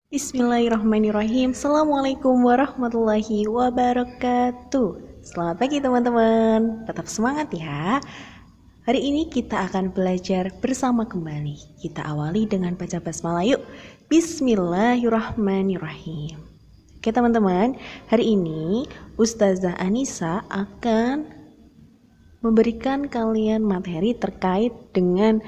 Bismillahirrahmanirrahim. Assalamualaikum warahmatullahi wabarakatuh. Selamat pagi teman-teman. Tetap semangat ya. Hari ini kita akan belajar bersama kembali. Kita awali dengan baca basmalah yuk. Bismillahirrahmanirrahim. Oke teman-teman, hari ini Ustazah Anissa akan memberikan kalian materi terkait dengan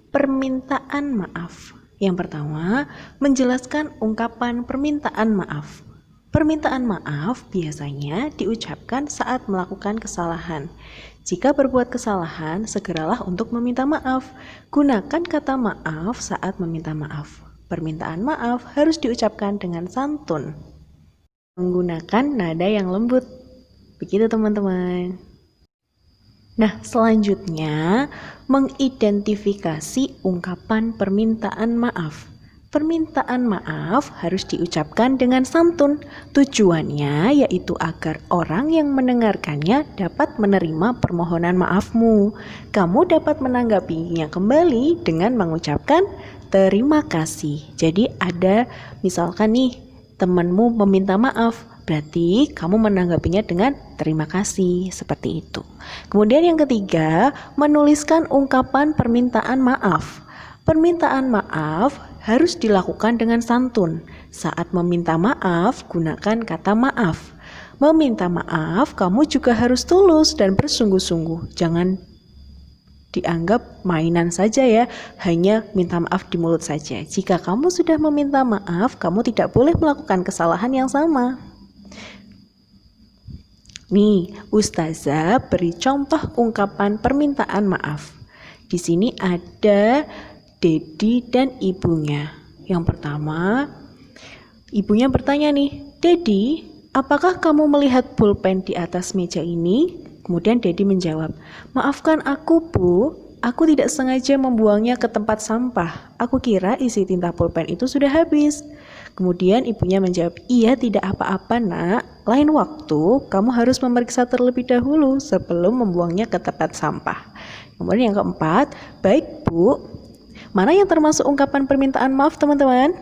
permintaan maaf. Yang pertama, menjelaskan ungkapan permintaan maaf. Permintaan maaf biasanya diucapkan saat melakukan kesalahan. Jika berbuat kesalahan, segeralah untuk meminta maaf. Gunakan kata maaf saat meminta maaf. Permintaan maaf harus diucapkan dengan santun, menggunakan nada yang lembut. Begitu teman-teman. Nah, selanjutnya mengidentifikasi ungkapan permintaan maaf. Permintaan maaf harus diucapkan dengan santun. Tujuannya yaitu agar orang yang mendengarkannya dapat menerima permohonan maafmu. Kamu dapat menanggapinya kembali dengan mengucapkan terima kasih. Jadi ada misalkan nih temanmu meminta maaf, berarti kamu menanggapinya dengan terima kasih, seperti itu. Kemudian yang ketiga, menuliskan ungkapan permintaan maaf. Permintaan maaf harus dilakukan dengan santun. Saat meminta maaf, gunakan kata maaf. Meminta maaf, kamu juga harus tulus dan bersungguh-sungguh. Jangan dianggap mainan saja ya, hanya minta maaf di mulut saja. Jika kamu sudah meminta maaf, kamu tidak boleh melakukan kesalahan yang sama. Nih, Ustazah beri contoh ungkapan permintaan maaf. Di sini ada Dedi dan ibunya. Yang pertama, ibunya bertanya nih, Dedi, apakah kamu melihat pulpen di atas meja ini? Kemudian Dedi menjawab, maafkan aku Bu, aku tidak sengaja membuangnya ke tempat sampah. Aku kira isi tinta pulpen itu sudah habis. Kemudian ibunya menjawab, iya tidak apa-apa nak, lain waktu kamu harus memeriksa terlebih dahulu sebelum membuangnya ke tempat sampah. Kemudian yang keempat, baik Bu. Mana yang termasuk ungkapan permintaan maaf teman-teman?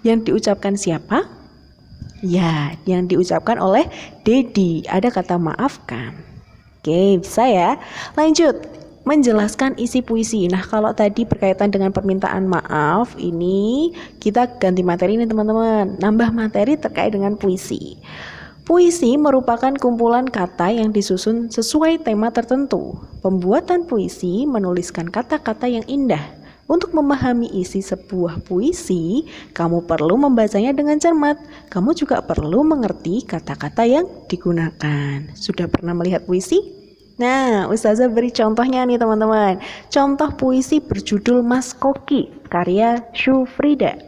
Yang diucapkan siapa? Ya, yang diucapkan oleh Dedi. Ada kata maafkan. Oke, bisa ya. Lanjut. Menjelaskan isi puisi. Nah, kalau tadi berkaitan dengan permintaan maaf, ini kita ganti materi nih teman-teman. Nambah materi terkait dengan puisi. Puisi merupakan kumpulan kata yang disusun sesuai tema tertentu. Pembuatan puisi menuliskan kata-kata yang indah. Untuk memahami isi sebuah puisi, kamu perlu membacanya dengan cermat. Kamu juga perlu mengerti kata-kata yang digunakan. Sudah pernah melihat puisi? Nah, Ustazah beri contohnya nih teman-teman. Contoh puisi berjudul Mas Koki, karya Syufrida.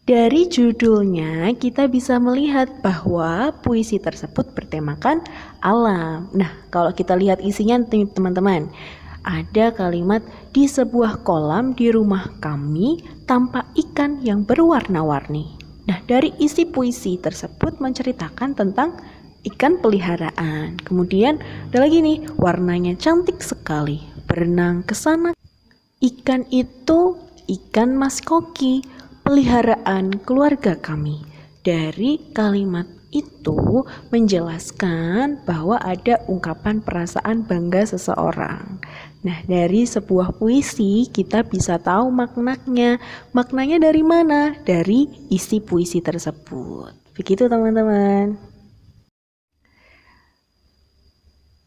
Dari judulnya kita bisa melihat bahwa puisi tersebut bertemakan alam. Nah, kalau kita lihat isinya teman-teman, ada kalimat di sebuah kolam di rumah kami tampak ikan yang berwarna-warni. Nah, dari isi puisi tersebut menceritakan tentang ikan peliharaan. Kemudian ada lagi nih, warnanya cantik sekali. Berenang ke sana. Ikan itu ikan Mas Koki, peliharaan keluarga kami. Dari kalimat itu menjelaskan bahwa ada ungkapan perasaan bangga seseorang. Nah, dari sebuah puisi kita bisa tahu maknanya. Maknanya dari mana? Dari isi puisi tersebut. Begitu teman-teman.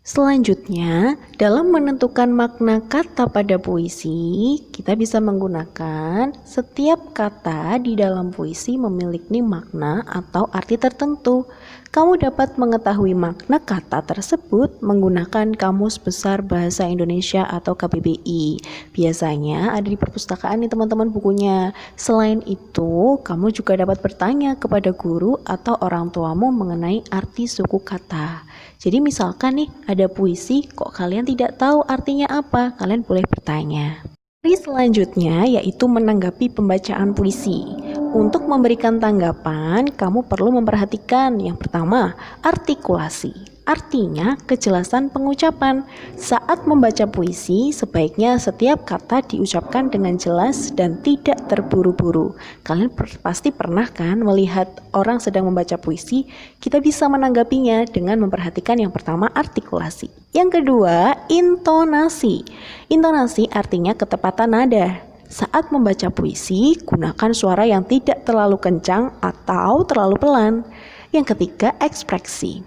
Selanjutnya, dalam menentukan makna kata pada puisi, kita bisa menggunakan setiap kata di dalam puisi memiliki makna atau arti tertentu. Kamu dapat mengetahui makna kata tersebut menggunakan Kamus Besar Bahasa Indonesia atau KBBI. Biasanya ada di perpustakaan nih teman-teman bukunya. Selain itu, kamu juga dapat bertanya kepada guru atau orang tuamu mengenai arti suku kata. Jadi misalkan nih ada puisi kok kalian tidak tahu artinya apa, kalian boleh bertanya. Selanjutnya yaitu menanggapi pembacaan puisi. Untuk memberikan tanggapan, kamu perlu memperhatikan yang pertama, artikulasi. Artinya kejelasan pengucapan. Saat membaca puisi, sebaiknya setiap kata diucapkan dengan jelas dan tidak terburu-buru. Kalian pasti pernah kan melihat orang sedang membaca puisi? Kita bisa menanggapinya dengan memperhatikan yang pertama artikulasi. Yang kedua, intonasi. Intonasi artinya ketepatan nada. Saat membaca puisi, gunakan suara yang tidak terlalu kencang atau terlalu pelan. Yang ketiga, ekspresi.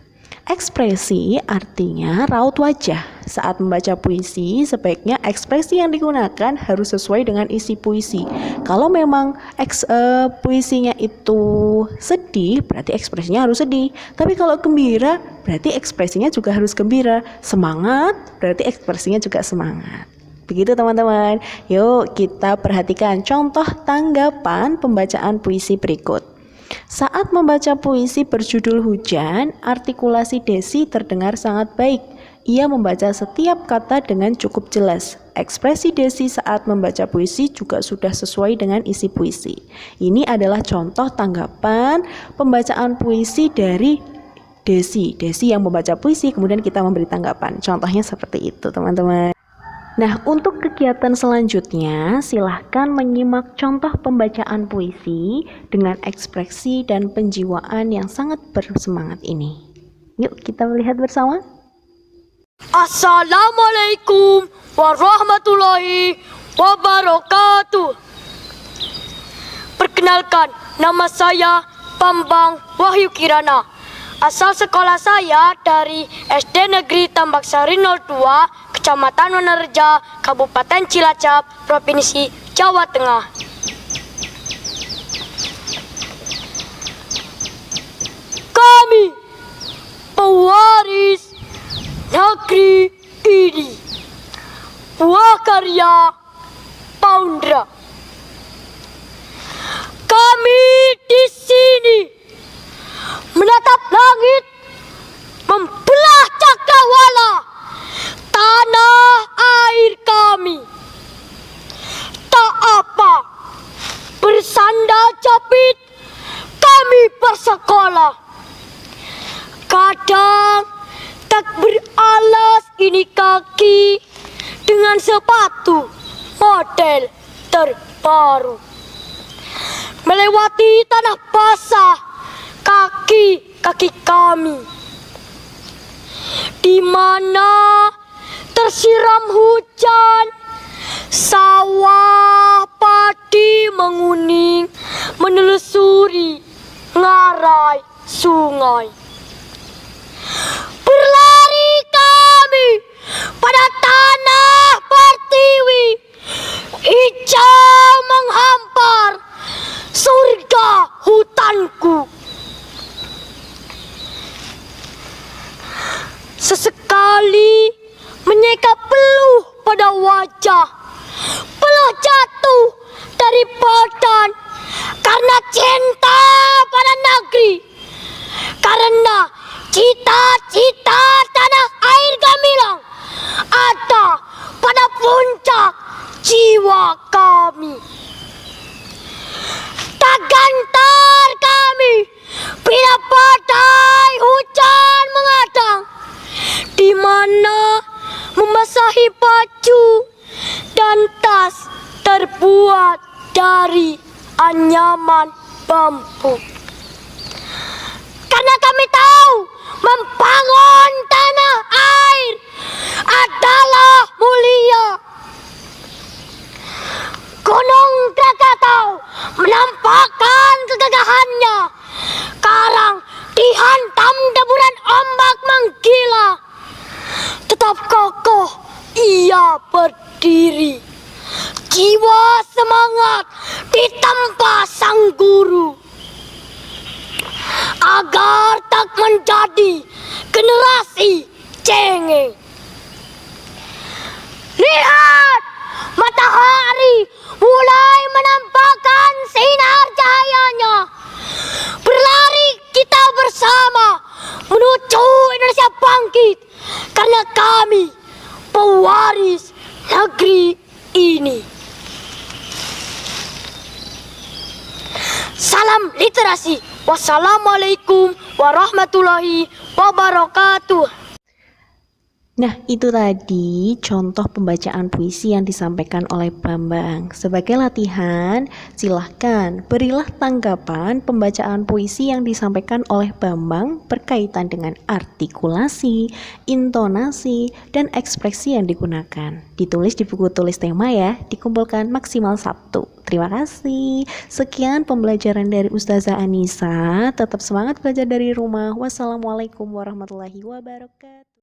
Ekspresi artinya raut wajah. Saat membaca puisi, sebaiknya ekspresi yang digunakan harus sesuai dengan isi puisi. Kalau memang puisinya itu sedih, berarti ekspresinya harus sedih. Tapi kalau gembira, berarti ekspresinya juga harus gembira. Semangat, berarti ekspresinya juga semangat. Begitu teman-teman. Yuk kita perhatikan contoh tanggapan pembacaan puisi berikut. Saat membaca puisi berjudul Hujan, artikulasi Desi terdengar sangat baik. Ia membaca setiap kata dengan cukup jelas. Ekspresi Desi saat membaca puisi juga sudah sesuai dengan isi puisi. Ini adalah contoh tanggapan pembacaan puisi dari Desi. Desi yang membaca puisi, kemudian kita memberi tanggapan. Contohnya seperti itu, teman-teman. Nah, untuk kegiatan selanjutnya, silahkan menyimak contoh pembacaan puisi dengan ekspresi dan penjiwaan yang sangat bersemangat ini. Yuk, kita melihat bersama. Assalamualaikum warahmatullahi wabarakatuh. Perkenalkan, nama saya Bambang Wahyu Kirana. Asal sekolah saya dari SD Negeri Tambak Sari 02, Kecamatan Wonorejo, Kabupaten Cilacap, Provinsi Jawa Tengah. Kami pewaris negeri ini. Buah karya Paundra. Kami di sini menatap langit, membelah cakrawala, tanah air kami. Tak apa, bersandal jepit, kami bersekolah. Kadang tak beralas ini kaki dengan sepatu model terbaru. Melewati tanah basah, kaki kami, di mana tersiram hujan, sawah padi menguning, menelusuri ngarai sungai. Berlari kami pada tanah pertiwi, hijau menghampar surga hutanku. Sesekali menyeka peluh pada wajah, peluh jatuh dari badan karena cinta pada negeri, karena cita-cita tanah air gemilang ada pada puncak jiwa kami. Tak gentar kami bila badai hujan mengadang, di mana membasahi baju dan tas terbuat dari anyaman bambu. Karena kami tahu membangun tanah air adalah mulia. Gunung Krakatau menampakkan kegagahannya. Karang dihantam deburan ombak menggila, tetap kokoh ia berdiri. Jiwa semangat ditempa sang guru, agar tak menjadi generasi cengeng. Lihat, matahari mulai menampakkan sinar cahayanya. Berlari kita bersama menuju Indonesia bangkit, karena kami pewaris negeri ini. Salam literasi Wassalamualaikum warahmatullahi wabarakatuh. Nah, itu tadi contoh pembacaan puisi yang disampaikan oleh Bambang. Sebagai latihan, silahkan berilah tanggapan pembacaan puisi yang disampaikan oleh Bambang berkaitan dengan artikulasi, intonasi, dan ekspresi yang digunakan. Ditulis di buku tulis tema ya, dikumpulkan maksimal 1. Terima kasih. Sekian pembelajaran dari Ustazah Anissa. Tetap semangat belajar dari rumah. Wassalamualaikum warahmatullahi wabarakatuh.